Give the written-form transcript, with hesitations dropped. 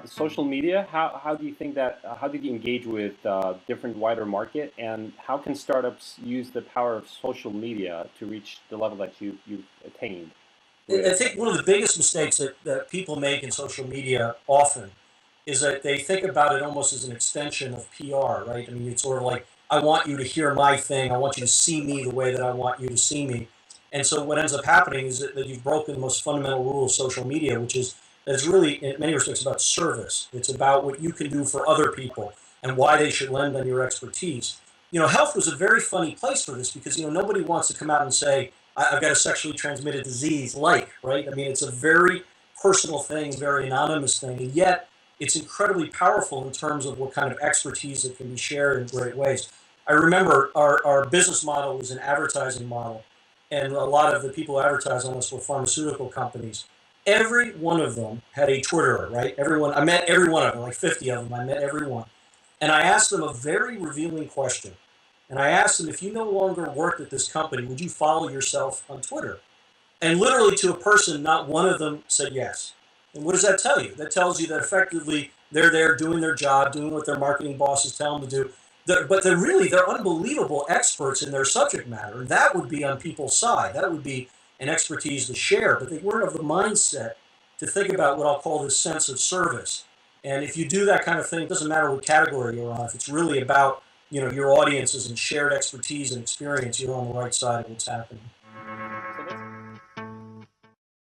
social media. How do you think that? How did you engage with different wider market, and how can startups use the power of social media to reach the level that you've attained? I With think one of the biggest mistakes that people make in social media often is that they think about it almost as an extension of PR, right? I mean, it's sort of like, I want you to hear my thing. I want you to see me the way that I want you to see me. And so what ends up happening is that you've broken the most fundamental rule of social media, which is that it's really, in many respects, about service. It's about what you can do for other people and why they should lend on your expertise. Health was a very funny place for this because, nobody wants to come out and say, I've got a sexually transmitted disease, right? I mean, it's a very personal thing, very anonymous thing, and yet it's incredibly powerful in terms of what kind of expertise that can be shared in great ways. I remember our business model was an advertising model, and a lot of the people who advertised on us were pharmaceutical companies. Every one of them had a Twitterer, right? I met every one of them, like 50 of them. I met every one. And I asked them a very revealing question. And I asked them, if you no longer worked at this company, would you follow yourself on Twitter? And literally to a person, not one of them said yes. And what does that tell you? That tells you that effectively they're there doing their job, doing what their marketing bosses tell them to do. But they're unbelievable experts in their subject matter. And that would be on people's side. That would be an expertise to share. But they weren't of the mindset to think about what I'll call this sense of service. And if you do that kind of thing, it doesn't matter what category you're on. If it's really about your audiences and shared expertise and experience, you're on the right side of what's happening.